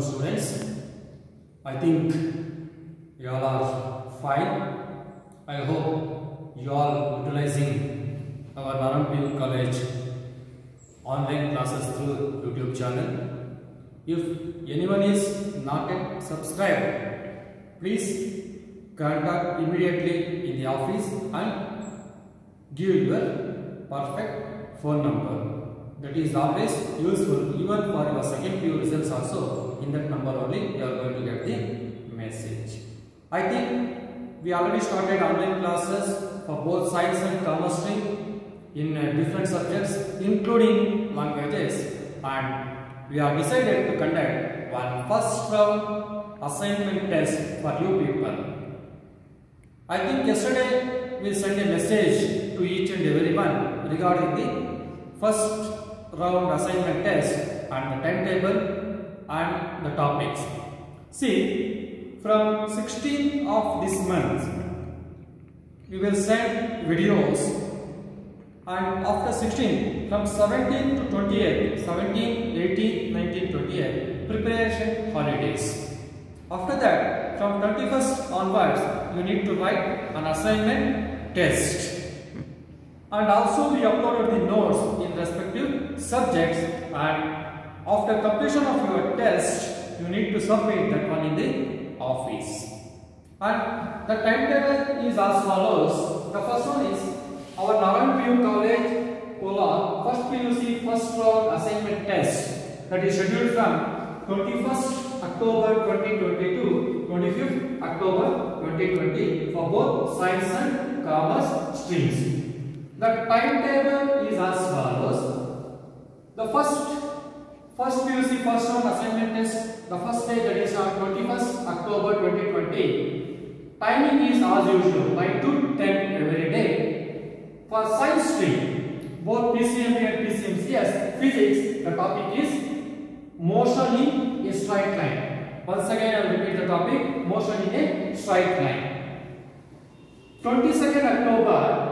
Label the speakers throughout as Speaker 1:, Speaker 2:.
Speaker 1: Students, I think you all are fine. I hope you all utilizing our Narayanpur College online classes through YouTube channel. If anyone is not yet subscribed, please contact immediately in the office and give your perfect phone number. That is always useful even for your second PU results also. In that number only you are going to get the message. I think we already started online classes for both science and commerce stream in different subjects including languages, and we have decided to conduct one first round assignment test for you people. I think yesterday we sent a message to each and everyone regarding the first round assignment test and the timetable and the topics. See, from 16th of this month we will send videos, and after 16 from 17 to 28, 17, 18, 19, 28 preparation holidays. After that, from 21st onwards you need to write an assignment test. And also we uploaded the notes in respective subjects, and after completion of your test you need to submit that one in the office. And the timetable is as follows. The first one is our Narayanpur College Kolar first PUC first round assignment test, that is scheduled from 21st October 2020 to 25th October 2020 for both science and commerce streams. The timetable is as follows. The first PUC first round assignment test, the first day, that is on 21st October 2020. Timing is as usual 9 to 10 every day. For science stream, both PCMB and PCMCS physics, the topic is motion in a straight line. Once again I will repeat the topic, motion in a straight line. 22nd October,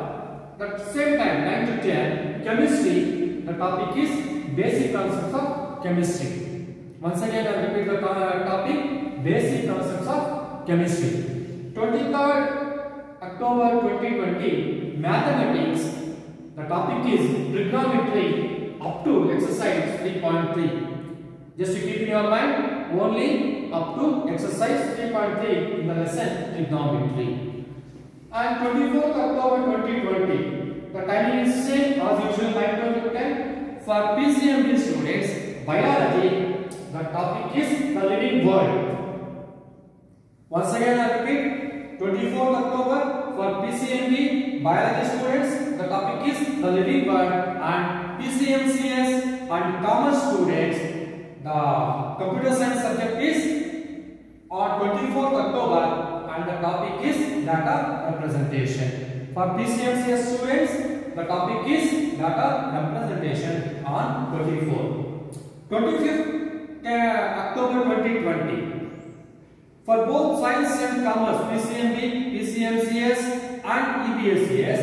Speaker 1: at the same time 9 to 10, chemistry, the topic is basic concepts of chemistry. Once again I will repeat the topic, basic concepts of chemistry. 23rd October 2020, mathematics, the topic is trigonometry up to exercise 3.3. Just to keep in your mind, only up to exercise 3.3 in the lesson trigonometry. And 24th October 2020, the timing is same as usual 9 to 10. For PCMB students, biology, the topic is the living world. Once again I repeat, 24th October for PCMB biology students, the topic is the living world, and PCMCS and commerce students, the computer science subject is on 24th October. And the topic is data representation. For PCMCS students, the topic is data representation on 25th October 2020. For both science and commerce, PCMB, PCMCS and EBSCS.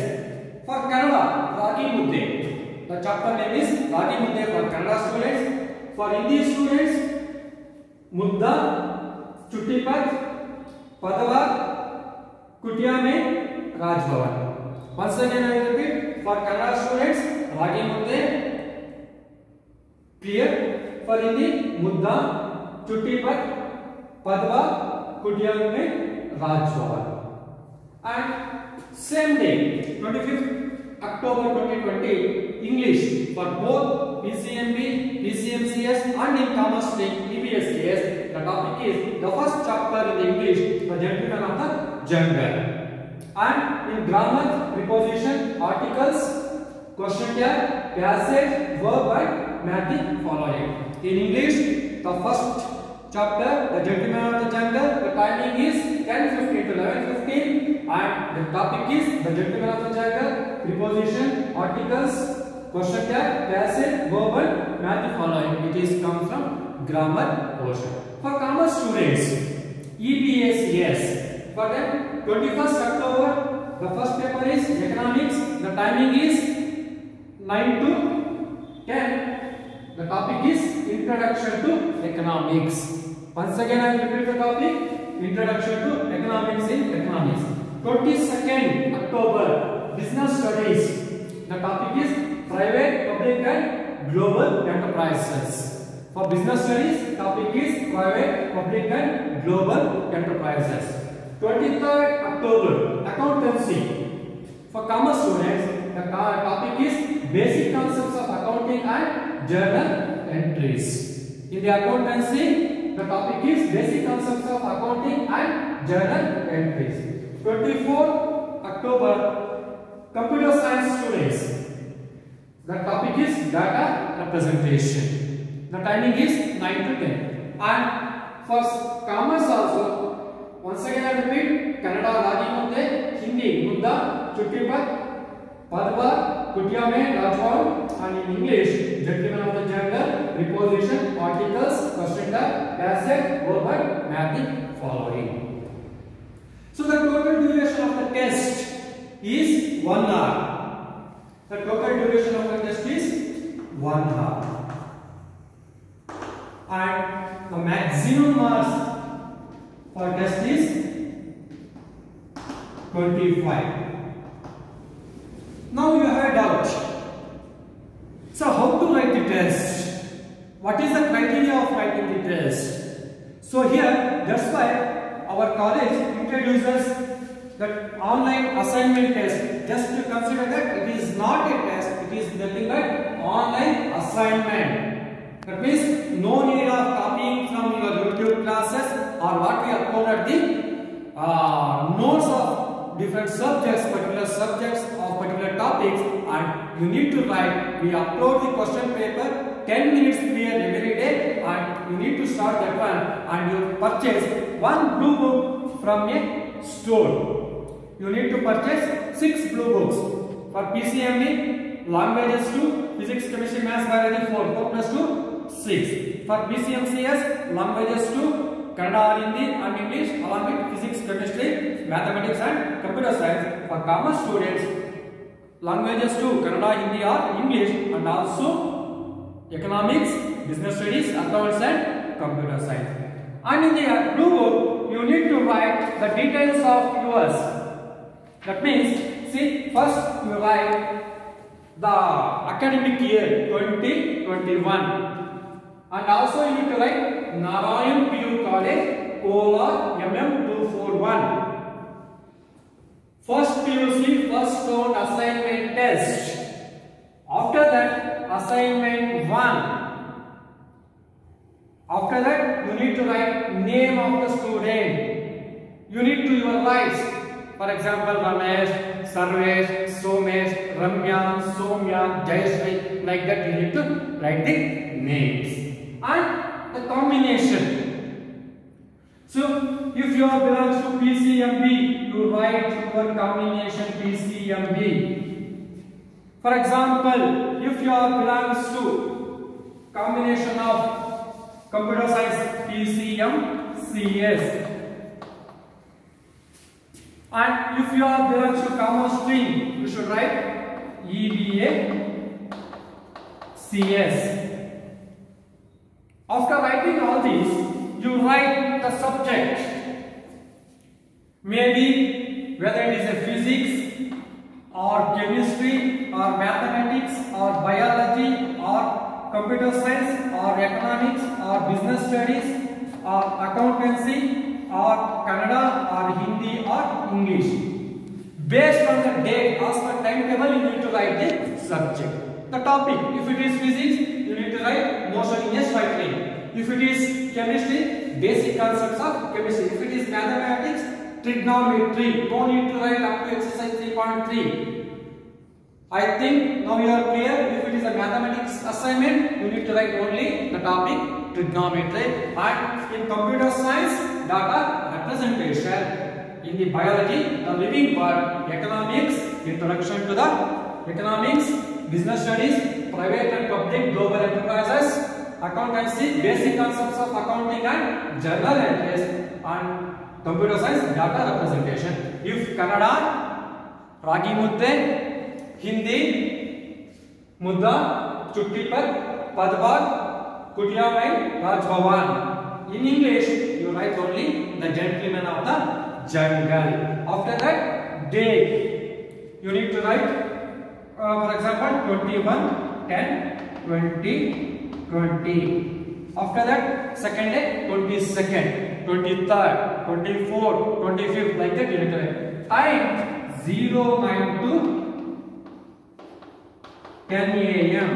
Speaker 1: For Kannada, Ragi Mudde. The chapter name is Ragi Mudde for Kannada students. For Hindi students, Mudda, Chuttipat, Padava, Kutia में Rajbhavan. Once again I will repeat, for Kannada students Ragi Mudde, clear. For Hindi, Mudda, Chuttipat, Padava, Kutia में Rajbhavan. And same day, 25th October 2020, English for both PCMB, PCMCS and in commerce stream EBSCS. The topic is the first chapter in the English, the gentleman of the jungle. And in grammar, preposition, articles, question tag, passage, verb and mathematics following. In English, the first chapter, the gentleman of the jungle, the timing is 10:15 to 11:15, and the topic is the gentleman of the jungle, preposition, articles, question tag, passage, verb and mathematics following. It is come from grammar portion. For commerce students, EBSCS, for them 21st October, the first paper is economics, the timing is 9 to 10, the topic is introduction to economics. Once again, I will repeat the topic: Introduction to Economics in Economics. 22nd October, Business Studies. The topic is Private, Public, and Global Enterprises. For Business Studies, topic is Private, Public, and Global Enterprises. 23rd October, Accountancy. For Commerce students, the topic is Basic Concepts of Accounting and Journal Entries. In the accountancy, the topic is Basic Concepts of Accounting and Journal Entries. 24th October, Computer Science students. The topic is Data Representation. The timing is 9 to 10. And for Commerce also, once again I repeat: Kannada Ragi Mudde, Hindi Mudda, Chuttipat, Padva, Kutyame, Rajvaru, and in English, Gentleman of the Gender, Preposition, Articles, Question tag, Asset, Verb, Mapping, following. So the total duration of the test is 1 hour. The total duration of the test is 1 hour. And the maximum marks for test is 25. Now you have a doubt. So how to write the test? What is the criteria of writing the test? So here, that's why our college introduces that online assignment test. Just to consider that it is not a test, it is nothing but online assignment. That means no need of copying from your YouTube classes or what we uploaded the notes of different subjects, particular subjects of particular topics, and you need to write. We upload the question paper 10 minutes prior every day, and you need to start that one, and you purchase one blue book from a store. You need to purchase 6 blue books. For PCME, languages 2, physics, chemistry, maths, biology 4, 4 plus 2, 6. For PCMCS, languages 2, Kannada, Hindi and English, along with physics, chemistry, mathematics and computer science. For commerce students, languages 2, Kannada, Hindi or English, and also economics, business studies, accounts and computer science. And in the blue book, you need to write the details of yours. That means, see, first you write the academic year 2021, and also you need to write Narayan PU College, Kolar MM241. First PUC, first round assignment test. After that, assignment 1. After that, you need to write name of the student. You need to write, for example, Ramesh, Sarvesh, Somesh, Ramya, Somya, Jayashree, like that you need to write the names. And the combination. So, if you belongs to PCMB, you write your combination PCMB. For example, if you belongs to combination of computer science, PCMCS. And if you belongs to commerce stream, you should write EBA CS. After writing all these, you write the subject. Maybe whether it is a physics or chemistry or mathematics or biology or computer science or economics or business studies or accountancy or Kannada or Hindi or English. Based on the date, as per timetable, you need to write the subject. The topic, if it is physics, you need to write motion in a straight line. If it is chemistry, basic concepts of chemistry. If it is mathematics, trigonometry. No need to write up to exercise 3.3. I think now you are clear. If it is a mathematics assignment, you need to write only the topic trigonometry. And in computer science, data representation. In the biology, the living part, economics, introduction to the economics, business studies, private and public global enterprises, accountancy, basic concepts of accounting and journal entries, and computer science, data representation. If Kannada, Ragi Mudde, Hindi, Mudda, Chuttipat, Padva, Kutyamai, Rajbhavan. In English, write only the gentleman of the jungle. After that, date. You need to write, for example, 21, 10, 20, 20. After that, second day, 22nd, 23rd, 24th, 25th, like that you need to write. Time 09 to 10 a.m.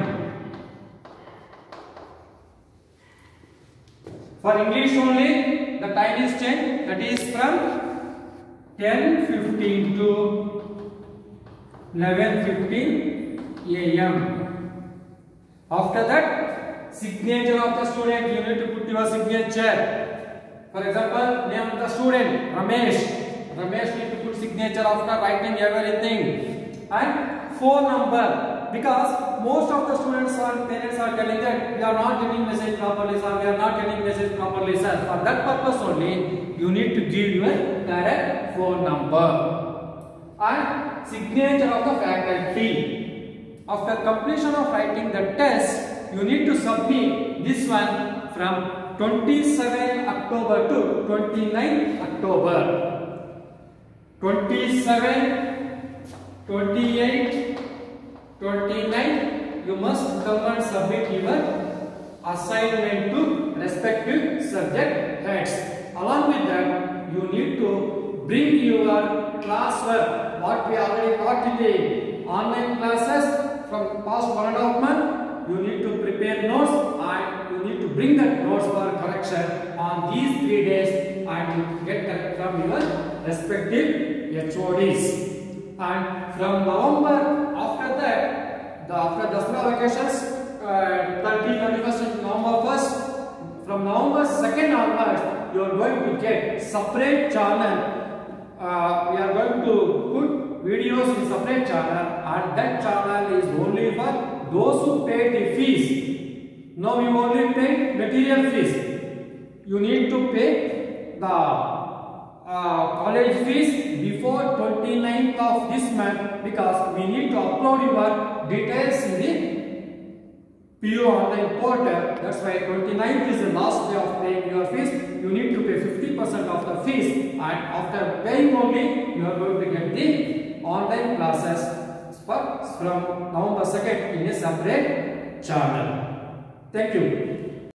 Speaker 1: For English only, the time is changed. That is from 10:15 to 11:15 a.m. After that, signature of the student. You need to put your signature. For example, name of the student Ramesh. Ramesh need to put signature after writing everything. And phone number. Because most of the students or parents are telling that we are not getting message properly, sir. We are not getting message properly, sir. For that purpose only, you need to give your direct phone number and signature of the faculty. After completion of writing the test, you need to submit this one from 27 October to 29 October. 27, 28. 29, you must come and submit your assignment to respective subject heads. Along with that, you need to bring your classwork, what we already taught in the online classes from past 1.5 months. You need to prepare notes and you need to bring that notes for correction on these 3 days and get correct from your respective HODs. And from November, after that, after Dasara vacations, 31st November 1st, from November 2nd onwards, you are going to get separate channel. We are going to put videos in separate channel, and that channel is only for those who pay the fees. Now you only pay material fees. You need to pay the college fees before 29th of this month, because we need to upload your details in the PO online portal. That's why 29th is the last day of paying your fees. You need to pay 50% of the fees, and after paying only you are going to get the online classes from November 2nd in a separate channel. Thank you.